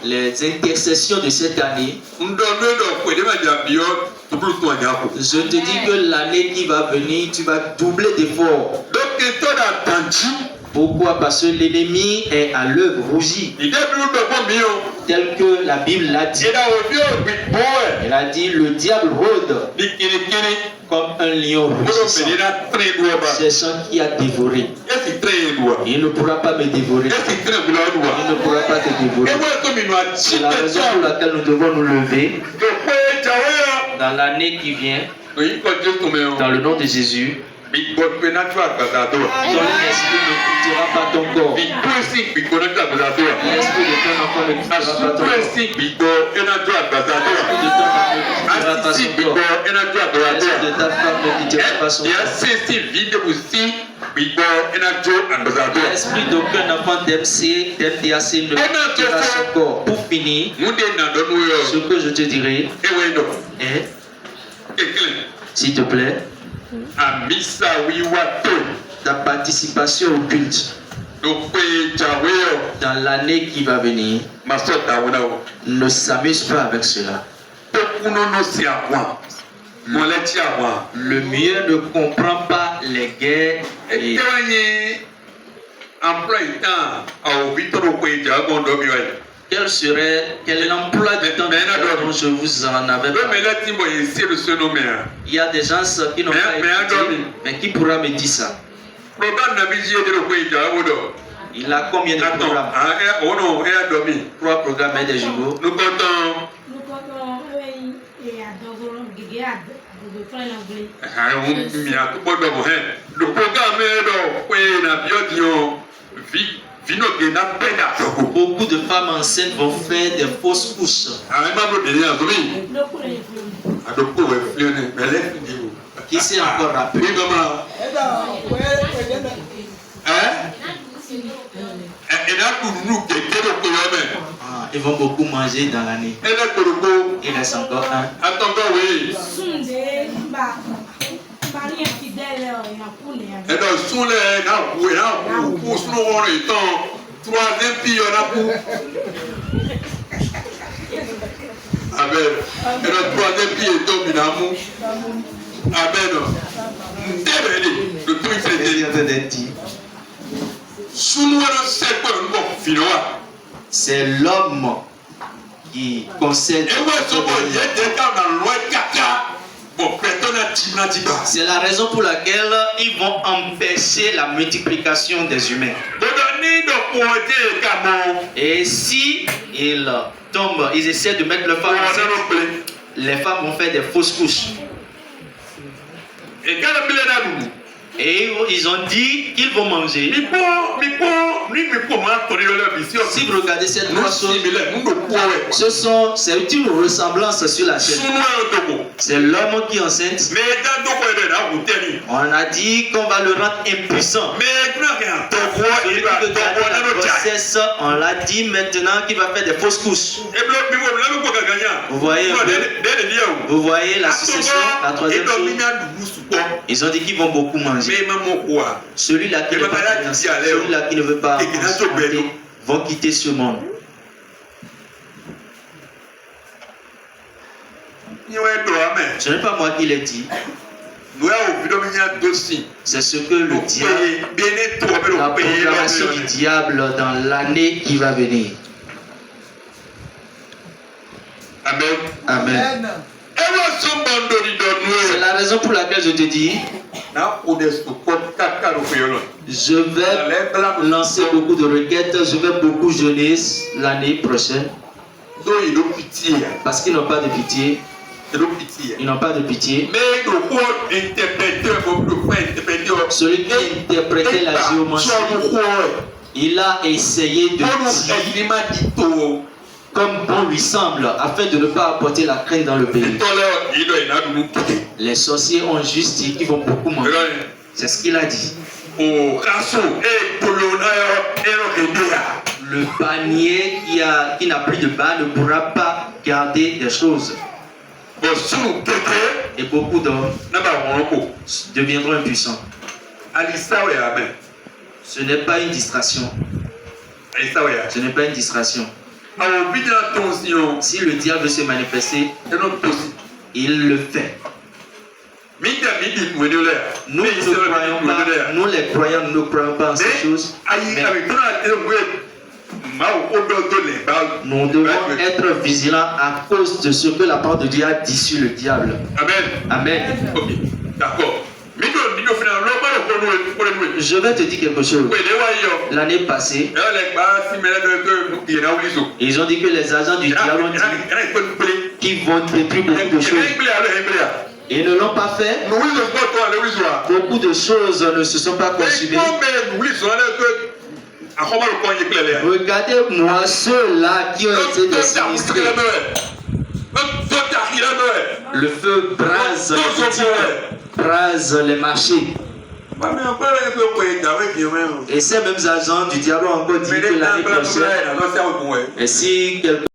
les intercessions de cette année, je te dis que l'année qui va venir, tu vas doubler d'efforts. Pourquoi? Parce que l'ennemi est à l'œuvre, rougit. Tel que la Bible l'a dit. Elle a dit, le diable rôde comme un lion rugissant, cherchant qui a dévoré. Il ne pourra pas me dévorer. Il ne pourra pas te dévorer. C'est la raison pour laquelle nous devons nous lever dans l'année qui vient, dans le nom de Jésus. Ton esprit ne quittera pas ton corps. L'esprit de ton enfant ne quittera pas ton corps. L'esprit de ton enfant ne quittera pas son corps. L'esprit de ta femme ne quittera pas son corps. L'esprit d'aucun enfant d'MDAC ne quittera son corps. Pour finir, ce que je te dirai est, s'il te plaît, ta participation au culte dans l'année qui va venir. Ne s'amuse pas avec cela. Le mieux ne comprend pas les guerres et quel est l'emploi du temps dont je vous en avais parlé. Il y a des gens qui n'ont pas étudié, mais qui pourra me dire ça? Il a combien de programmes? 3 programmes et des jumeaux. Le programme beaucoup de femmes enceintes vont faire des fausses couches. Qui s'est encore rappelé? Ils vont beaucoup manger dans l'année. Il reste encore un. C'est l'homme qui concède. C'est la raison pour laquelle ils vont empêcher la multiplication des humains. Et si ils tombent, ils essaient de mettre le femme enceinte, les femmes vont faire des fausses couches. Et ils ont dit qu'ils vont manger. Si vous regardez cette chose, c'est une ressemblance sur la chaîne. C'est l'homme qui est enceinte. On a dit qu'on va le rendre impuissant. On l'a dit maintenant qu'il va faire des fausses couches. Vous voyez la succession, la troisième chose. Ils ont dit qu'ils vont beaucoup manger. Celui-là qui ne veut pas financer, celui-là qui ne veut pas enfanter, vont quitter ce monde. Ce n'est pas moi qui l'ai dit. C'est ce que le diable, la proclamation du diable dans l'année qui va venir. Amen. Amen. C'est la raison pour laquelle je te dis, je vais lancer beaucoup de requêtes, je vais beaucoup jeûner l'année prochaine. Parce qu'ils n'ont pas de pitié. Ils n'ont pas de pitié. Celui qui interprétait la géomancie, il a essayé de dire comme bon lui semble, afin de ne pas apporter la crainte dans le pays. Les sorciers ont juste dit qu'ils vont beaucoup manger. C'est ce qu'il a dit. Le panier qui n'a plus de bas ne pourra pas garder des choses. Et beaucoup d'hommes deviendront impuissants. Ce n'est pas une distraction. Ce n'est pas une distraction. Si le diable veut se manifester, il le fait. Nous ne croyons pas, nous les croyants, nous ne croyons pas en ces choses. Nous devons être vigilants à cause de ce que la parole de Dieu a dit sur le diable. Amen. Amen. Ok, d'accord. Je vais te dire quelque chose. L'année passée, ils ont dit que les agents du diable ont dit qu'ils vont détruire beaucoup de choses. Ils ne l'ont pas fait. Beaucoup de choses ne se sont pas consumées. Regardez-moi ceux-là qui ont été sinistrés. Le feu brase les boutiques, brase les marchés. Et ces mêmes agents du diable ont encore dit que l'année prochaine, et si quelqu'un